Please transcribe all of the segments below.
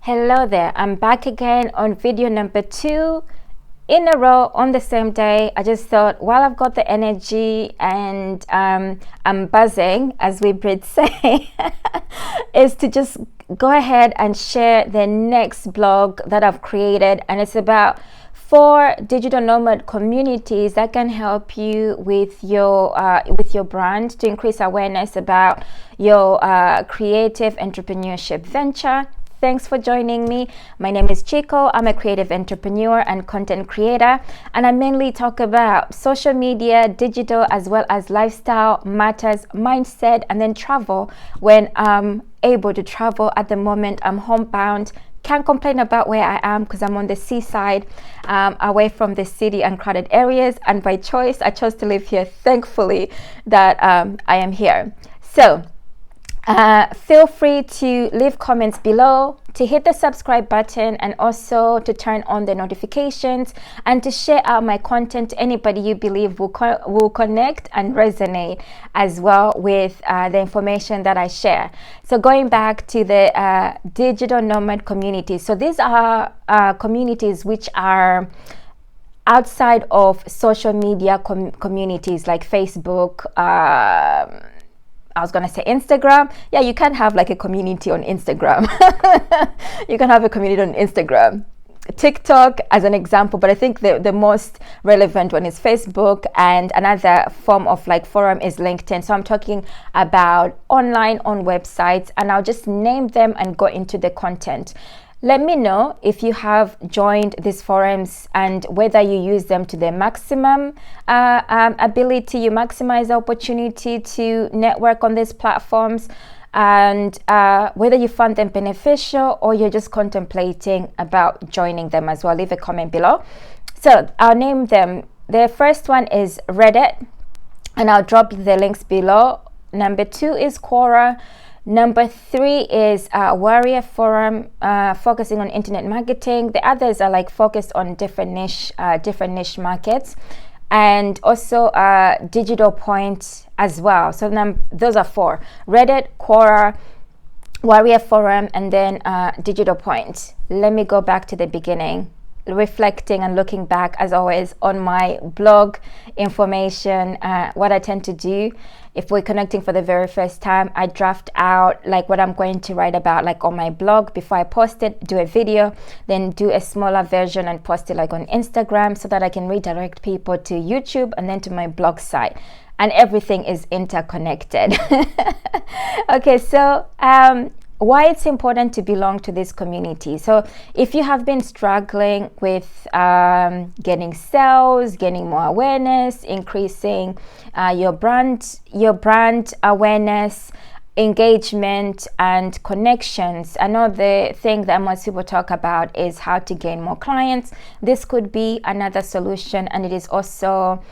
Hello there, I'm back again on video number 2 in a row on the same day. I just thought while I've got the energy and I'm buzzing, as we Brits say, is to just go ahead and share the next blog that I've created, and it's about 4 digital nomad communities that can help you with your brand to increase awareness about your creative entrepreneurship venture. Thanks for joining me. My name is Chico. I'm a creative entrepreneur and content creator, and I mainly talk about social media, digital, as well as lifestyle matters, mindset, and then travel when I'm able to travel. At the moment, I'm homebound. Can't complain about where I am because I'm on the seaside, away from the city and crowded areas, and by choice I chose to live here. Thankfully that I am here. So feel free to leave comments below, to hit the subscribe button, and also to turn on the notifications and to share out my content to anybody you believe will connect and resonate as well with the information that I share. So going back to the digital nomad communities. So these are communities which are outside of social media communities like Facebook, I was gonna say Instagram. Yeah, you can have like a community on Instagram. You can have a community on Instagram. TikTok as an example, but I think the most relevant one is Facebook, and another form of like forum is LinkedIn. So I'm talking about online on websites, and I'll just name them and go into the content. Let me know if you have joined these forums and whether you use them to their maximum ability, you maximize the opportunity to network on these platforms, and whether you find them beneficial or you're just contemplating about joining them as well. Leave a comment below. So I'll name them. The first one is Reddit, and I'll drop the links below. Number 2 is Quora. Number 3 is Warrior Forum, focusing on internet marketing. The others are like focused on different niche markets, and also Digital Point as well. So those are 4: Reddit, Quora, Warrior Forum, and then Digital Point. Let me go back to the beginning, reflecting and looking back as always on my blog information. What I tend to do, if we're connecting for the very first time, I draft out like what I'm going to write about like on my blog before I post it, do a video, then do a smaller version and post it like on Instagram so that I can redirect people to YouTube and then to my blog site, and everything is interconnected. Okay, so why it's important to belong to this community. So if you have been struggling with getting sales, getting more awareness, increasing your brand awareness, engagement, and connections, I know the thing that most people talk about is how to gain more clients. This could be another solution, and it is also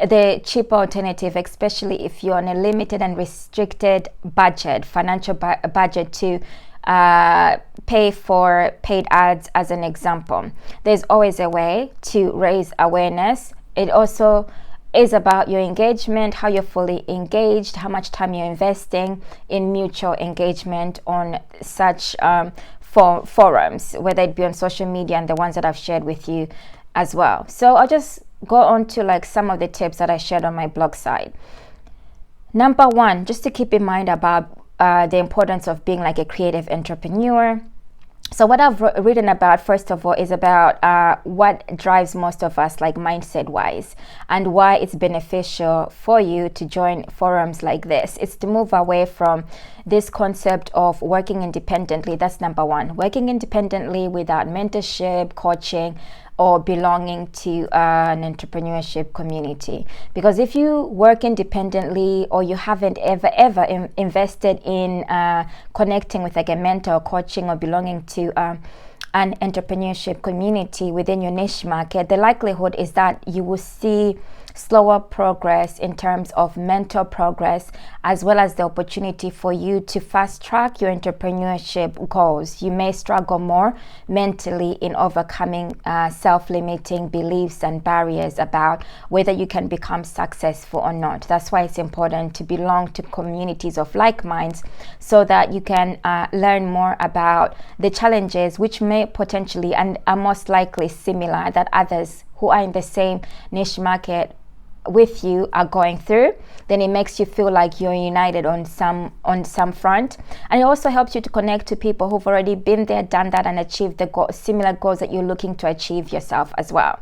the cheaper alternative, especially if you're on a limited and restricted budget, financial budget, to pay for paid ads as an example. There's always a way to raise awareness. It also is about your engagement, how you're fully engaged, how much time you're investing in mutual engagement on such forums, whether it be on social media and the ones that I've shared with you as well. So I'll just go on to like some of the tips that I shared on my blog site. Number 1, just to keep in mind about the importance of being like a creative entrepreneur. So what I've written about, first of all, is about what drives most of us, like mindset wise, and why it's beneficial for you to join forums like this. It's to move away from this concept of working independently. That's number 1. Working independently without mentorship, coaching, or belonging to an entrepreneurship community. Because if you work independently, or you haven't ever invested in connecting with like a mentor, coaching, or belonging to an entrepreneurship community within your niche market, the likelihood is that you will see slower progress in terms of mental progress, as well as the opportunity for you to fast track your entrepreneurship goals. You may struggle more mentally in overcoming self-limiting beliefs and barriers about whether you can become successful or not. That's why it's important to belong to communities of like minds, so that you can learn more about the challenges which may potentially and are most likely similar that others who are in the same niche market with you are going through. Then it makes you feel like you're united on some front, and it also helps you to connect to people who've already been there, done that, and achieved the similar goals that you're looking to achieve yourself as well.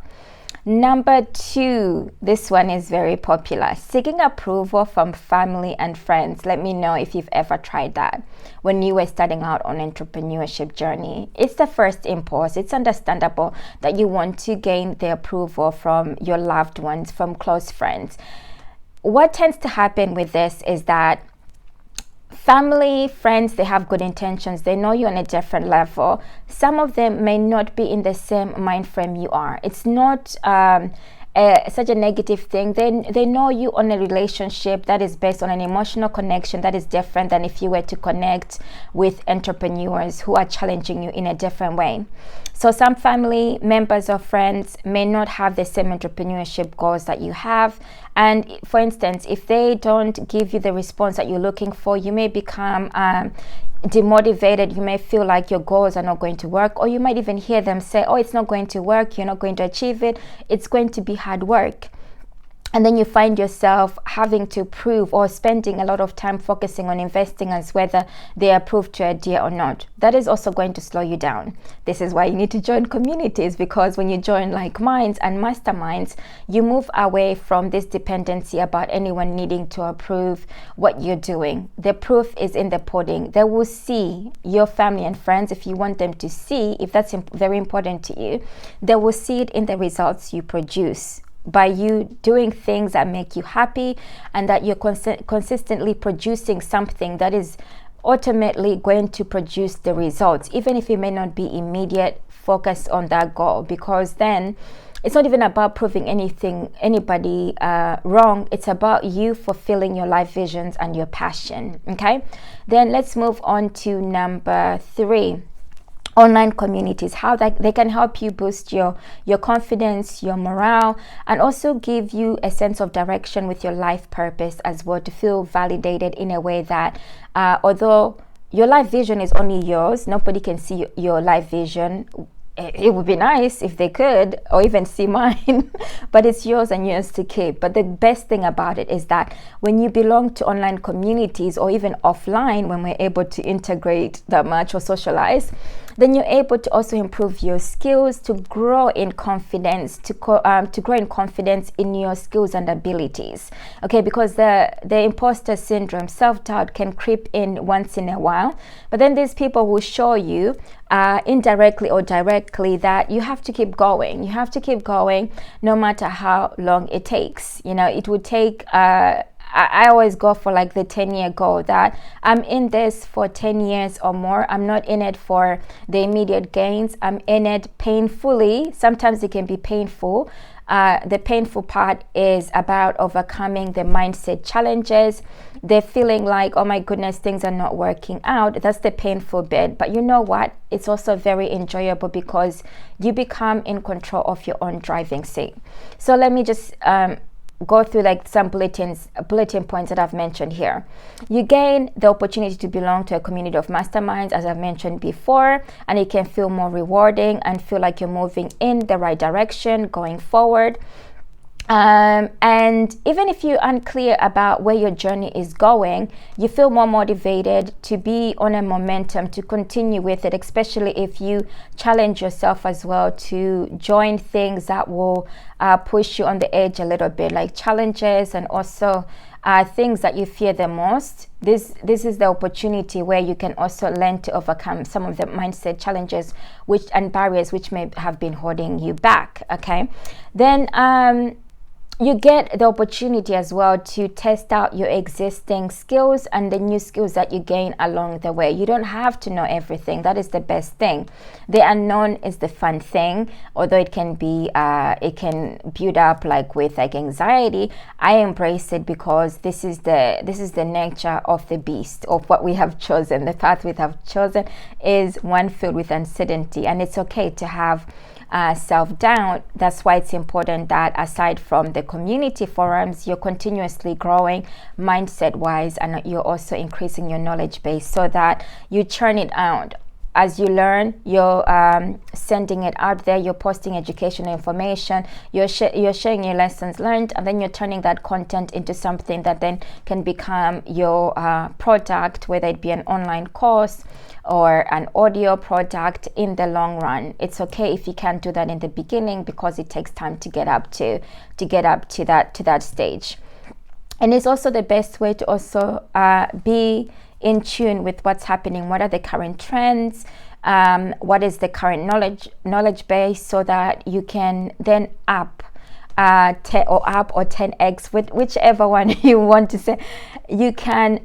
Number 2, this one is very popular: seeking approval from family and friends. Let me know if you've ever tried that when you were starting out on entrepreneurship journey. It's the first impulse. It's understandable that you want to gain the approval from your loved ones, from close friends. What tends to happen with this is that family, friends, they have good intentions. They know you on a different level. Some of them may not be in the same mind frame you are. It's not such a negative thing. They know you on a relationship that is based on an emotional connection that is different than if you were to connect with entrepreneurs who are challenging you in a different way. So some family members or friends may not have the same entrepreneurship goals that you have. And for instance, if they don't give you the response that you're looking for, you may become demotivated. You may feel like your goals are not going to work, or you might even hear them say, oh, it's not going to work, you're not going to achieve it, it's going to be hard work. And then you find yourself having to prove or spending a lot of time focusing on investing as whether they approve to your idea or not. That is also going to slow you down. This is why you need to join communities, because when you join like minds and masterminds, you move away from this dependency about anyone needing to approve what you're doing. The proof is in the pudding. They will see, your family and friends, if you want them to see, if that's very important to you, they will see it in the results you produce, by you doing things that make you happy, and that you're consistently producing something that is ultimately going to produce the results, even if it may not be immediate. Focus on that goal, because then it's not even about proving anybody wrong. It's about you fulfilling your life visions and your passion. Okay, then let's move on to number 3. Online communities, how they can help you boost your confidence, your morale, and also give you a sense of direction with your life purpose as well, to feel validated in a way that although your life vision is only yours, nobody can see your life vision. It would be nice if they could, or even see mine, but it's yours and yours to keep. But the best thing about it is that when you belong to online communities, or even offline, when we're able to integrate that much or socialize, then you're able to also improve your skills, to grow in confidence, to grow in confidence in your skills and abilities. Okay, because the imposter syndrome, self-doubt, can creep in once in a while, but then these people will show you indirectly or directly that you have to keep going. You have to keep going no matter how long it takes. You know, it would take I always go for like the 10-year goal, that I'm in this for 10 years or more. I'm not in it for the immediate gains. I'm in it painfully. Sometimes it can be painful. The painful part is about overcoming the mindset challenges. They're feeling like, oh my goodness, things are not working out. That's the painful bit. But you know what? It's also very enjoyable, because you become in control of your own driving seat. So let me just go through like some bulletin points that I've mentioned here. You gain the opportunity to belong to a community of masterminds, as I've mentioned before, and it can feel more rewarding and feel like you're moving in the right direction going forward. And even if you're unclear about where your journey is going, you feel more motivated to be on a momentum to continue with it, especially if you challenge yourself as well to join things that will push you on the edge a little bit, like challenges and also things that you fear the most. This is the opportunity where you can also learn to overcome some of the mindset challenges and barriers which may have been holding you back. Okay, then you get the opportunity as well to test out your existing skills and the new skills that you gain along the way. You don't have to know everything. That is the best thing. The unknown is the fun thing, although it can be it can build up like with like anxiety. I embrace it because this is the nature of the beast, of what we have chosen. The path we have chosen is one filled with uncertainty, and it's okay to have self-doubt. That's why it's important that aside from the community forums, you're continuously growing mindset wise, and you're also increasing your knowledge base so that you churn it out. As you learn, you're sending it out there, you're posting educational information, you're sharing your lessons learned, and then you're turning that content into something that then can become your product, whether it be an online course or an audio product in the long run. It's okay if you can't do that in the beginning because it takes time to get up to that stage. And it's also the best way to also be in tune with what's happening. What are the current trends? What is the current knowledge base, so that you can then up or 10x, with whichever one you want to say. You can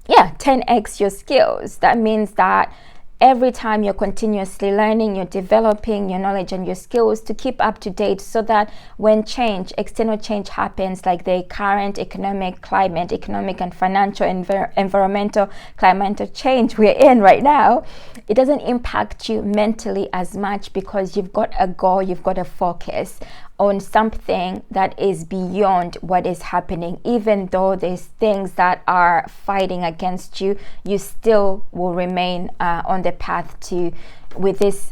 10x your skills. That means that every time you're continuously learning, you're developing your knowledge and your skills to keep up to date, so that when external change happens, like the current economic and financial, environmental, climatic change we're in right now, it doesn't impact you mentally as much, because you've got a goal, you've got a focus on something that is beyond what is happening. Even though there's things that are fighting against you, you still will remain on the path with this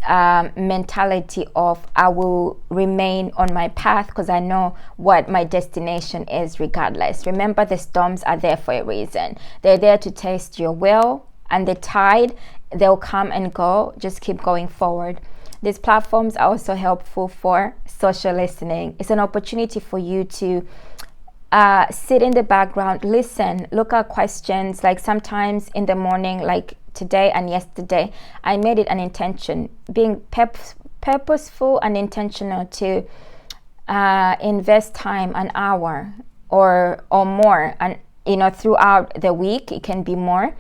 mentality of I will remain on my path because I know what my destination is regardless. Remember, the storms are there for a reason. They're there to test your will, and the tide, they'll come and go. Just keep going forward. These platforms are also helpful for social listening. It's an opportunity for you to sit in the background, listen, look at questions. Like sometimes in the morning, like today and yesterday, I made it an intention, being purposeful and intentional to invest time, an hour or more, and throughout the week. It can be more.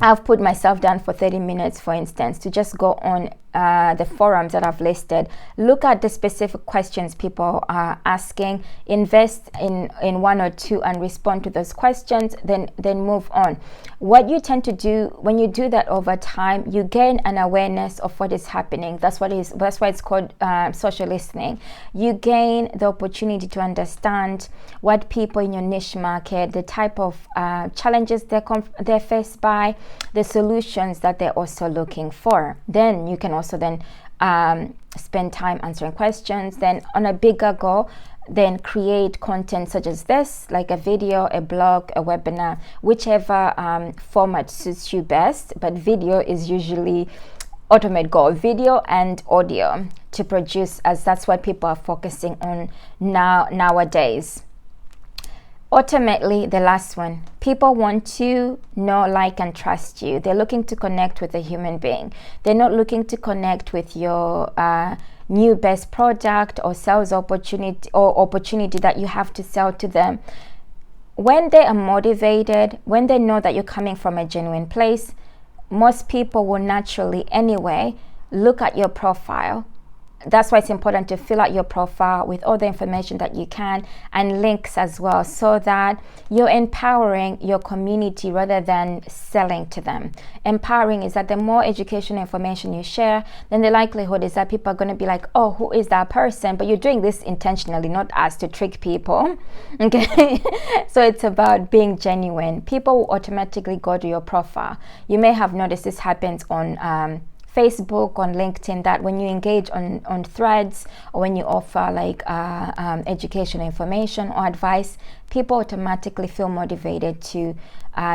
I've put myself down for 30 minutes, for instance, to just go on the forums that I've listed, look at the specific questions people are asking, invest in one or two and respond to those questions, then move on. What you tend to do when you do that over time, you gain an awareness of what is happening. That's why it's called social listening. You gain the opportunity to understand what people in your niche market, the type of challenges they're faced by, the solutions that they're also looking for. Then you can also spend time answering questions. Then on a bigger goal, then create content such as this, like a video, a blog, a webinar, whichever format suits you best. But video is usually ultimate goal, video and audio to produce, as that's what people are focusing on nowadays. Ultimately, the last one, people want to know, like, and trust you. They're looking to connect with a human being. They're not looking to connect with your new best product or sales opportunity that you have to sell to them. When they are motivated, when they know that you're coming from a genuine place, most people will naturally anyway look at your profile. That's why it's important to fill out your profile with all the information that you can, and links as well, so that you're empowering your community rather than selling to them. Empowering is that the more educational information you share, then the likelihood is that people are going to be like, oh, who is that person? But you're doing this intentionally, not as to trick people. Okay. So it's about being genuine. People will automatically go to your profile. You may have noticed this happens on Facebook, on LinkedIn, that when you engage on threads, or when you offer like educational information or advice, people automatically feel motivated to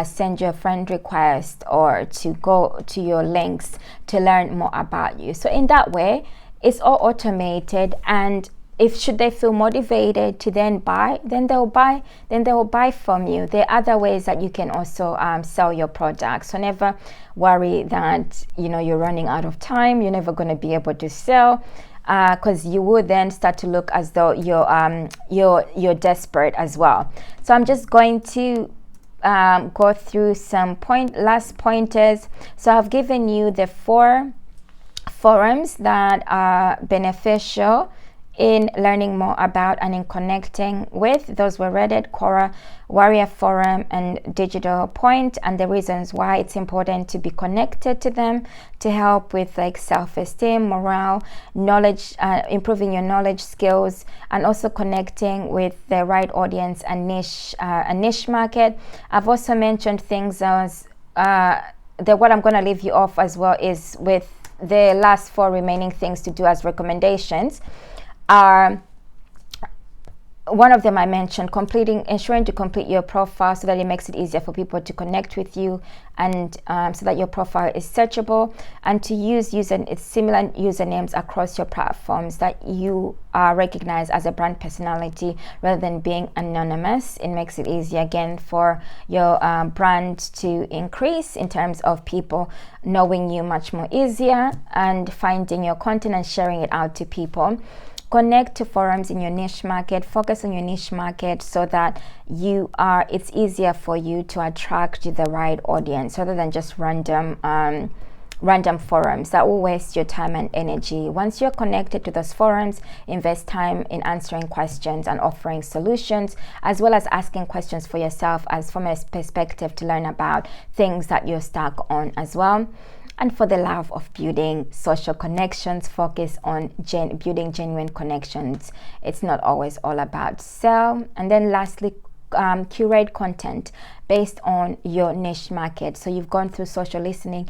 send you a friend request or to go to your links to learn more about you. So in that way, it's all automated, and should they feel motivated to then buy, then they'll buy from you. There are other ways that you can also sell your products. So never worry that you're running out of time, you're never going to be able to sell. because you would then start to look as though you're desperate as well. So I'm just going to go through some last pointers. So I've given you the 4 forums that are beneficial in learning more about and in connecting with. Those were Reddit, Quora, Warrior Forum, and Digital Point, and the reasons why it's important to be connected to them to help with like self-esteem, morale, knowledge, improving your knowledge skills, and also connecting with the right audience and niche market. I've also mentioned things as what I'm going to leave you off as well is with the last 4 remaining things to do as recommendations. One of them I mentioned, ensuring to complete your profile so that it makes it easier for people to connect with you, and so that your profile is searchable, and to use similar usernames across your platforms that you are recognized as a brand personality rather than being anonymous. It makes it easier again for your brand to increase in terms of people knowing you much more easier and finding your content and sharing it out to people. Connect to forums in your niche market. Focus on your niche market so that it's easier for you to attract the right audience rather than just random forums that will waste your time and energy. Once you're connected to those forums, invest time in answering questions and offering solutions, as well as asking questions for yourself as from a perspective to learn about things that you're stuck on as well. And for the love of building social connections, focus on building genuine connections. It's not always all about sell. And then lastly, curate content based on your niche market. So you've gone through social listening,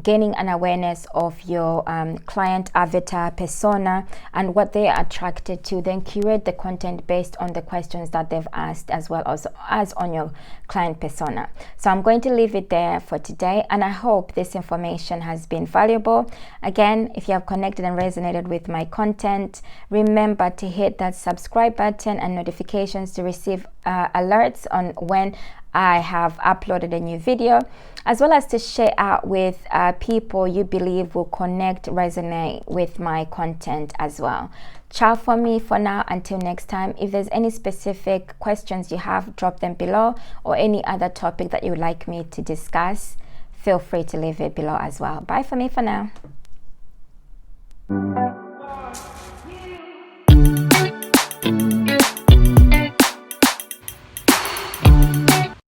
gaining an awareness of your client avatar persona and what they are attracted to, then curate the content based on the questions that they've asked as well as on your client persona. So I'm going to leave it there for today, and I hope this information has been valuable. Again, if you have connected and resonated with my content, remember to hit that subscribe button and notifications to receive alerts on when I have uploaded a new video, as well as to share out with people you believe will resonate with my content as well. Ciao for me for now. Until next time, if there's any specific questions you have, drop them below, or any other topic that you would like me to discuss, feel free to leave it below as well. Bye for me for now.